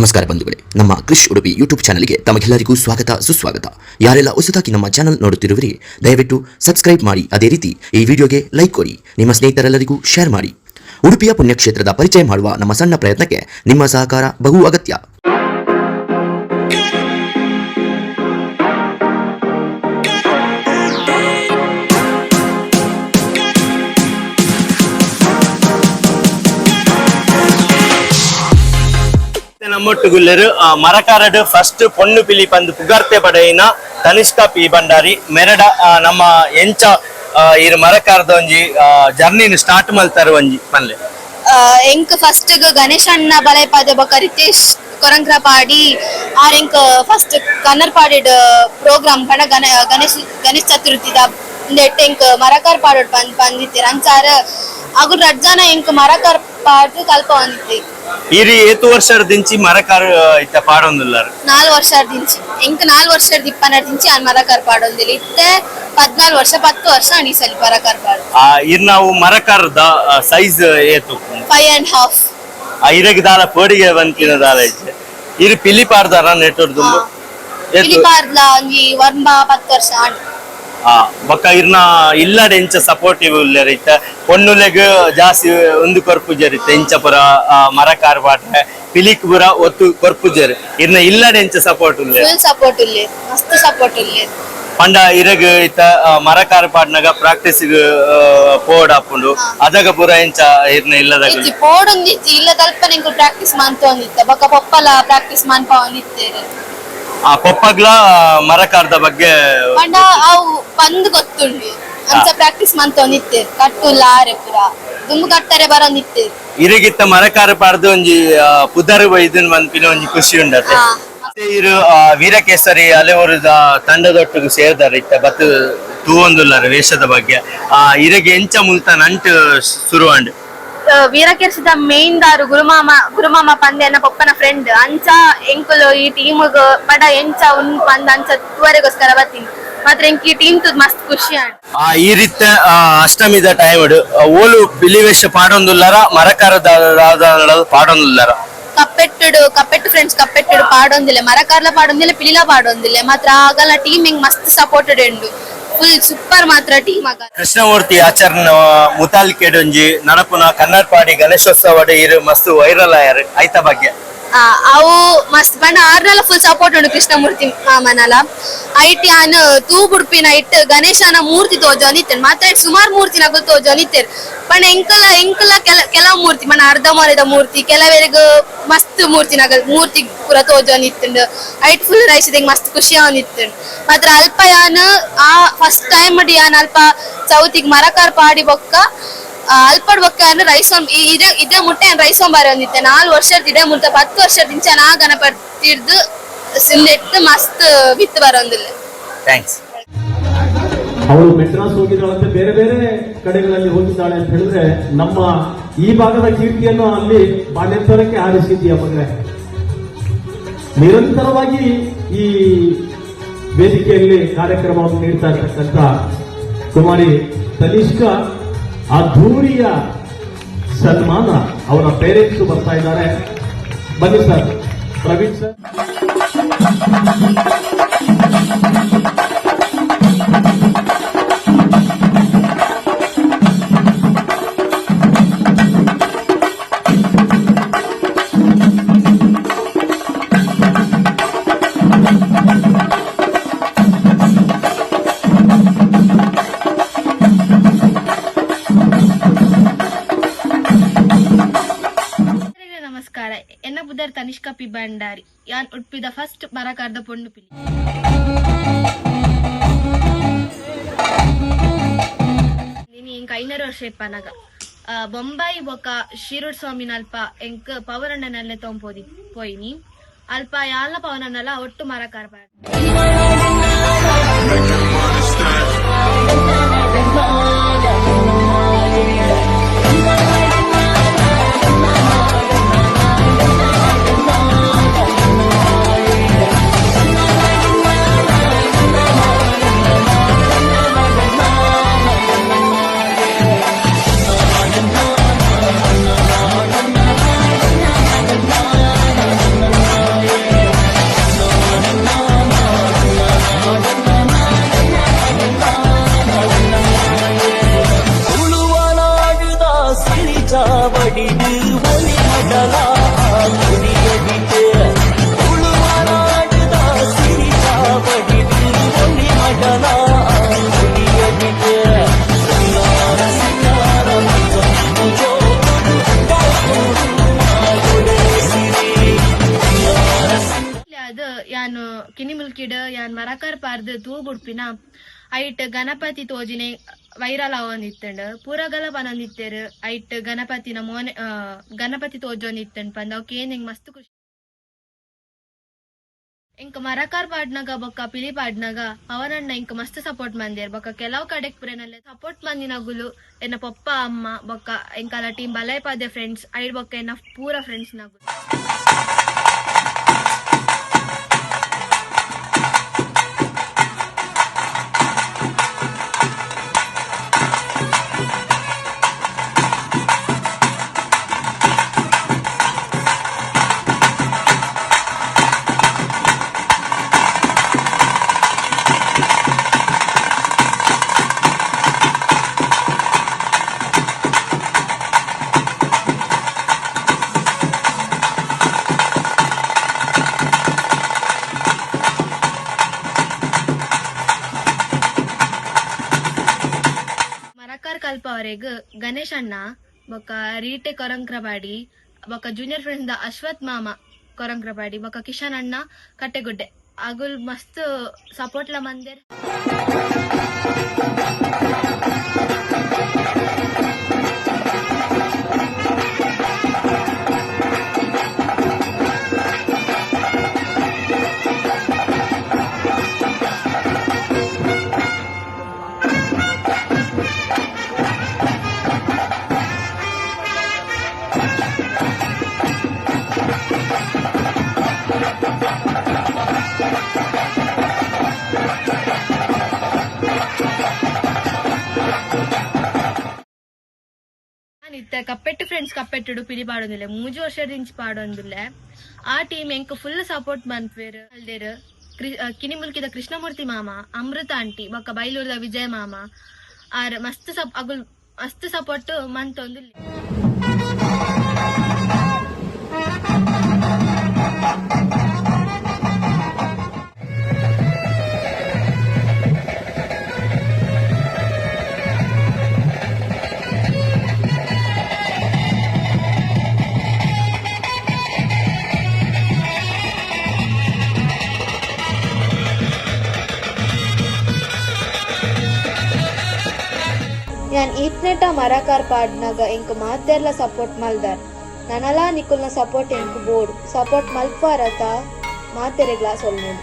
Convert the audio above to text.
ನಮಸ್ಕಾರ ಬಂಧುಗಳೇ, ನಮ್ಮ ಕ್ರಿಶ್ ಉಡುಪಿ ಯೂಟ್ಯೂಬ್ ಚಾನಲ್ಗೆ ತಮಗೆಲ್ಲರಿಗೂ ಸ್ವಾಗತ ಸುಸ್ವಾಗತ. ಯಾರೆಲ್ಲ ಹೊಸದಾಗಿ ನಮ್ಮ ಚಾನಲ್ ನೋಡುತ್ತಿರುವಿರಿ ದಯವಿಟ್ಟು ಸಬ್ಸ್ಕ್ರೈಬ್ ಮಾಡಿ, ಅದೇ ರೀತಿ ಈ ವಿಡಿಯೋಗೆ ಲೈಕ್ ಕೊಡಿ, ನಿಮ್ಮ ಸ್ನೇಹಿತರೆಲ್ಲರಿಗೂ ಶೇರ್ ಮಾಡಿ. ಉಡುಪಿಯ ಪುಣ್ಯಕ್ಷೇತ್ರದ ಪರಿಚಯ ಮಾಡುವ ನಮ್ಮ ಸಣ್ಣ ಪ್ರಯತ್ನಕ್ಕೆ ನಿಮ್ಮ ಸಹಕಾರ ಬಹು ಅಗತ್ಯ. ನಮ್ಮೊಟ್ಟುಗುಲ್ಲರು ಮರಕಾರಡು ಫಸ್ಟ್ ಪೊಣ್ಣು ಪಿಲಿ ಪಂದು ಪುಗರ್ತೆ ಪಡೆಯಿನ ತನಿಷ್ಕಾ ಪಿ ಭಂಡಾರಿ ಮೆರಡ ನಮ್ಮ ಎಂಚ ಇರು ಮರಕಾರದ ಒಂಜಿ ಜರ್ನಿನ ಸ್ಟಾರ್ಟ್ ಮಲ್ತಾರ ಒಂಜಿ ಪನ್ಲೆ ಎಂಕ್ ಫಸ್ಟ್ ಗಣೇಶ್ ಅಣ್ಣ ಬಲೈಪಾದೆ ಬೊಕ ರಿತೇಶ್ ಕೊರಂಗ್ರ ಪಾಡಿ ಎಂಕ್ ಫಸ್ಟ್ ಕನ್ನರ್ ಪಾಡಿಡ್ ಪ್ರೋಗ್ರಾಮ್ ಪಂಡ ಗಣೇಶ್ ಚತುರ್ಥಿದ ನೆಟ್ ಎಂಕ್ ಮರಕಾರ್ ಪಾಡೋಡ್ ಬಂದಿತ್ತೀರ ಅಂಚಾರ ಅಗು ರಡ್ಜಾನ ಎಂಕ್ ಮರಕಾರ್ ಪಾಡ್ ಕಲ್ಪ ಬಂದಿತ್ತಿ ಇರಿ ಏತು ವರ್ಷದ ದಿಂಚಿ ಮರಕಾರ್ ಇತ್ತ ಪಾಡೊಂದುಲ್ಲಾರ 4 ವರ್ಷದ ದಿಂಚಿ ಎಂಕ್ 4 ವರ್ಷದ ದಿಪ್ಪನ ದಿಂಚಿ ಆ ಮರಕಾರ್ ಪಾಡೊಂದಿಲ್ಲ ಇತ್ತೆ 14 ವರ್ಷ 10 ವರ್ಷ ಅಣಿಸಲಿ ಮರಕಾರ್ ಪಾಡ ಇರ್ ನಾವು ಮರಕಾರದ ಸೈಜ್ ಏತು 5.5 ಇರಗ ದಾಲ ಪೋಡಿಗೆ ಬಂತಿನ ದಾಲ ಇತ್ತೆ ಇರು ಪಿಲಿ ಪಾಡ್ದಾರ ನೆಟ್ಟೋರ್ದು ಪಿಲಿ ಪಾಡ್ಲ ಒಂಜಿ ವರ್ಮ 10 ವರ್ಷ ಆಂಡ್ ಬೊಕ್ಕ ಇರ್ನ ಇಲ್ಲಡ ಎಂಚ ಸಪೋರ್ಟಿವ್ ಉಲ್ಲೆರ್ ಇತ್ತ ಪೊಣ್ಣುಲೆಗ್ ಜಾಸ್ತಿ ಒಂದು ಕೊರ್ಪುಜರ್ ಇತ್ತ ಎಂಚ ಪುರ ಮರಕಾರ್ ಪಾಟ್ರೆ ಪಿಲಿಕ್ ಪುರ ಒತ್ತು ಕೊರ್ಪುಜರ್ ಇರ್ನ ಇಲ್ಲಡ ಎಂಚ ಸಪೋರ್ಟ್ ಉಲ್ಲೆ ಫುಲ್ ಸಪೋರ್ಟ್ ಉಲ್ಲೆ ಮಸ್ತ್ ಸಪೋರ್ಟ್ ಉಲ್ಲೆ ಪಂಡ ಇರಗ್ ಇತ್ತ ಮರಕಾರ್ ಪಾಟ್ನಾಗ ಪ್ರಾಕ್ಟೀಸ್ ಪೋಡ್ ಹಾಕೊಂಡು ಅದಾಗ ಪುರ ಎಂಚ ಇರ್ನ ಇಲ್ಲದಾಗ ಪೋಡೊಂದಿತ್ತು ಇಲ್ಲ ತಲ್ಪ ನಿಂಗೆ ಪ್ರಾಕ್ಟೀಸ್ ಮಾಡ್ತೊಂದಿತ್ತ ಬೊಕ್ಕ ಪೊಪ್ಪಲ ಪ್ರಾಕ್ಟೀಸ್ ಮಾಡ್ಪ ಒಂದಿತ್ತೇರೆ ಕೊಪ್ಪಗ್ಲ ಮರಕಾರದ ಬಗ್ಗೆ ಪಂಡ ಅವು ಪಂದ್ ಗೊತ್ತುಂಡು ಅಂಚ ಪ್ರಾಕ್ಟೀಸ್ ಮಂತೊಂದಿತ್ತೆ ಕಟ್ಟು ಲಾರೆ ಪುರ ದುಂಬು ಕಟ್ಟರೆ ಬರೋಂದಿತ್ತೆ ಇರಿಗಿತ್ತ ಮರಕಾರ ಪಾಡ್ದು ಒಂಜಿ ಪುದರ್ ಇದನ್ ಬಂದ್ಪಿನ ಒಂಜಿ ಖುಷಿ ಉಂಡತೆ ಇರು ವೀರಕೇಸರಿ ಅಲೆವರದ ತಂಡದೊಟ್ಟಿಗೆ ಸೇರ್ದಾರೆ ಇತ್ತ ಬತ್ತು ತೂವೊಂದುಲ್ಲಾರ ವೇಷದ ಬಗ್ಗೆ ಇರಗೆ ಎಂಚ ಮುಲ್ತ ನಂಟು ಶುರುವಾಂಡ್ ವೀರಕೇರ್ಸಿದ ಮೇನ್ ದಾರು ಗುರುಮಾಮ ಪಂದೆ ಪಪ್ಪನ ಫ್ರೆಂಡ್ ಅಂಚ ಎಂಕುಲು ಈ ಟೀಮ್ ಪಡ ಎಂಚ ಉನ್ ಪಂದ ಅಂಚ ತುವರೆಗೋಸ್ಕರ ಬರ್ತೀನಿ ಮಾತ್ರ ಎಂಕ್ ಈ ಟೀಮ್ ತು ಮಸ್ತ್ ಖುಷಿ ಆಂಡ್ ಈ ರೀತ ಅಷ್ಟಮಿದ ಟೈಮ್ ಓಲು ಬಿಲಿವೇಶ ಪಾಡೊಂದುಲ್ಲಾರ ಮರಕಾರದ ಪಾಡೊಂದುಲ್ಲಾರ ಕಪ್ಪೆಟ್ಟು ಫ್ರೆಂಡ್ಸ್ ಕಪ್ಪೆಟ್ಟು ಪಾಡೊಂದಿಲ್ಲ ಮರಕಾರ್ಲ ಪಾಡೊಂದಿಲ್ಲ ಪಿಲಿಲ ಪಾಡೊಂದಿಲ್ಲ ಮಾತ್ರ ಆಗಲ್ಲ ಟೀಮ್ ಹೆಂಗ್ ಮಸ್ತ್ ಸಪೋರ್ಟೆಡ್ ಉಂಡು ಫುಲ್ ಸೂಪರ್ ಮಾತ್ರ ಟೀಮ್ ಆಗ ಕೃಷ್ಣಮೂರ್ತಿ ಆಚರಣ ಮುತಾಲಿಕೆಡೊಂಜಿ ನಡಪುನ ಕನ್ನಡಪಾಡಿ ಗಣೇಶೋತ್ಸವ ಇರು ಮಸ್ತ್ ವೈರಲ್ ಆಯರ್ ಐತ ಬಗ್ಗೆ ಅವು ಮಸ್ತ್ ಬಣ್ಣ ಆರ್ನೆಲ್ಲ ಫುಲ್ ಸಪೋರ್ಟ್ ಉಂಡು ಕೃಷ್ಣಮೂರ್ತಿ ಮಾಮನಲ ಐಟಿ ಆನ್ ತೂ ಬುಡ್ಪಿನ ಇಟ್ಟು ಗಣೇಶನ ಮೂರ್ತಿ ತೋಜೊಂದಿತ್ತೇನೆ ಮಾತ್ರ ಸುಮಾರು ಮೂರ್ತಿ ನಗಲ್ ತೋಜೊಂದಿತ್ತೇರು ಪಂಡ ಎಂಕಲ ಕೆಲವು ಮೂರ್ತಿ ಮನ ಅರ್ಧ ಮರದ ಮೂರ್ತಿ ಕೆಲವರಿಗೆ ಮಸ್ತ್ ಮೂರ್ತಿ ಪೂರ ತೋಜೊಂದಿತ್ತುಂಡು ಐಟ್ ಫುಲ್ ರೈಸಿದ ಮಸ್ತ್ ಖುಷಿ ಆಂದಿತ್ತುಂಡು ಮಾತ್ರ ಅಲ್ಪ ಯಾನ್ ಆ ಫಸ್ಟ್ ಟೈಮ್ ಅಡಿ ಯಾನ್ ಅಲ್ಪ ಚೌತಿಗ್ ಮರಕಾರ್ ಪಾಡಿ ಬೊಕ್ಕ ಅಲ್ಪಡ್ ಬೊಕ್ಕ ರೈಸೋಮ್ ಇದೇ ಮುಟ್ಟೆ ರೈಸೋಮ್ ಬಾರಿ ಒಂದಿತ್ತೆ 4 ವರ್ಷದ ಇದೇ ಮುಟ್ಟ 10 ವರ್ಷದಿಂದ ನಾ ಗಣಪತಿರ್ದು ಸಿಂದೆಟ್ಟು ಮಸ್ತ್ ಬಿತ್ತು ಬರೋದಿಲ್ಲ. ಥ್ಯಾಂಕ್ಸ್. ಅವಳು ಮೆಡ್ರಾಸ್ ಹೋಗಿದ್ದಾಳಂತೆ, ಬೇರೆ ಬೇರೆ ಕಡೆಗಳಲ್ಲಿ ಹೋಗಿದ್ದಾಳೆ ಅಂತ ಹೇಳಿದ್ರೆ ನಮ್ಮ ಈ ಭಾಗದ ಕೀರ್ತಿಯನ್ನು ಅಲ್ಲಿ ಬಾಲ್ಯಂತರಕ್ಕೆ ಹಾರಿಸಿದೀಯ ಮಗನೇ. ನಿರಂತರವಾಗಿ ಈ ವೇದಿಕೆಯಲ್ಲಿ ಕಾರ್ಯಕ್ರಮವನ್ನು ನೀಡ್ತಾ ಇರ್ತಕ್ಕಂಥ ಕುಮಾರಿ ತನಿಷ್ಕಾ ಅದ್ಧೂರಿಯ ಸನ್ಮಾನ ಅವರ ಪೇರೆಂಟ್ಸ್ ಬರ್ತಾ ಇದ್ದಾರೆ. ಬನ್ನಿ ಸರ್, ಪ್ರವೀಣ್ ಸರ್. ನಮಸ್ಕಾರ, ಎನ್ನ ಬುದರ್ ತನಿಷ್ಕಾ ಪಿ ಭಂಡಾರಿ. ಯಾನ್ ಉಡ್ಪಿದ ಫಸ್ಟ್ ಮರಕಾರ್ದ ಪೊಣ್ಣು ಪಿಲಿ. ಎಂಕ್ 5 ವರ್ಷ ಇಪ್ಪನಾಗ ಬೊಂಬಾಯಿ ಬೊಕ್ಕ ಶಿರೂರ್ ಸ್ವಾಮಿನ ಅಲ್ಪ ಎಂಕ್ ಪವನಣ್ಣನಲ್ಲೇ ತೊಂಪೋದಿ ಪೋಯಿನಿ ಅಲ್ಪ ಯಾಲ ಪವನಣ್ಣಲ ಒಟ್ಟು ಮರಕಾರ ಪಾಡ. ಮುಲ್ಕಿಡ್ ಯಾನ್ ಮರಕರ್ ಪಾರ್ದು ತೂ ಬುಡ್ಪಿನ ಐಟ್ ಗಣಪತಿ ತೋಜಿನೆ ವೈರಲ್ ಆವೊಂದಿತ್ತಂಡ್ ಪೂರಗಲ ಪನೊಂದಿತ್ತೇರ್ ಐಟ್ ಗಣಪತಿನ ಮೋನೆ ಗಣಪತಿ ತೋಜೊಂದಿತ್ತಂಡ್ ಪಂದ್ ಅವಕ್ಕೆ ಏನ್ ಮಸ್ತ್ ಖುಷಿ ಇಂಕ ಮರಕಾರ್ ಪಾಡ್ನಾಗ ಬೊಕ್ಕ ಪಿಲಿ ಪಾಡ್ನಾಗ ಅವನಣ್ಣ ಇಂಕ ಮಸ್ತ್ ಸಪೋರ್ಟ್ ಮಂದಿರ್ ಬೊಕ್ಕ ಕೆಲವು ಕಡೆಕ್ ಪುರೆನಲ್ಲೇ ಸಪೋರ್ಟ್ ಮಂದಿನಗುಲು ಎನ್ನ ಪಪ್ಪ ಅಮ್ಮ ಬೊಕ್ಕ ಇಂಕಲ ಟೀಮ್ ಬಲೈ ಪಾದೆ ಫ್ರೆಂಡ್ಸ್ ಐಡ್ ಬೊಕ್ಕ ಎನ್ನ ಪೂರ ಫ್ರೆಂಡ್ಸ್ ನಗುಲು ಕಲ್ಪವರೆಗ್ ಗಣೇಶ್ ಅಣ್ಣ ಬೊಕ್ಕ ರೀಟೆ ಕೊರಂಕ್ರಪಾಡಿ ಬೊಕ್ಕ ಜೂನಿಯರ್ ಫ್ರೆಂಡ್ಸ್ ದ ಅಶ್ವಥ್ ಮಾಮ ಕೊರಂಕ್ರಪಾಡಿ ಬೊಕ್ಕ ಕಿಶನ್ ಅಣ್ಣ ಕಟ್ಟೆಗುಡ್ಡೆ ಅಗುಲ್ ಮಸ್ತ್ ಸಪೋರ್ಟ್ ಲ ಮಂದಿರ್ ಕಪ್ಪೆಟ್ಟು ಫ್ರೆಂಡ್ಸ್ ಕಪ್ಪೆಟ್ಟು ಪಿಲಿ ಪಾಡೊಂದಿಲ್ಲ 3 ವರ್ಷದಿಂಚ ಪಾಡೊಂದಿಲ್ಲ ಆ ಟೀಮ್ ಎಂಕ್ ಫುಲ್ ಸಪೋರ್ಟ್ ಮನ್ಪೇರ್ ಅಲ್ದೇರ್ ಕಿನಿ ಮುಲ್ಕಿದ ಕೃಷ್ಣಮೂರ್ತಿ ಮಾಮ ಅಮೃತ ಆಂಟಿ ಬೊಕ್ಕ ಬೈಲೂರ್ದ ವಿಜಯ ಮಾಮ ಆರ್ ಮಸ್ತ್ ಅಗುಲ್ ಮಸ್ತ್ ಸಪೋರ್ಟ್ ಮಂತೊಂದಿಲ್ಲ ഞാൻ ಈತ್ನೆಟ ಮರಕಾರ್ ಪಾಡ್ನಾಗ ಎಂಕ್ ಮಾತೆರ್ಲ ಸಪೋರ್ಟ್ ಮಲ್ದಾರ್ ನನಲ ನಿಕುಲ್ನ ಸಪೋರ್ಟ್ ಎಂಕ್ ಬೋರ್ಡ್ ಸಪೋರ್ಟ್ ಮಲ್ಪಾರತ ಮಾತೆರೆಗ್ಲ ಸೊಲ್ಮೇಲೆ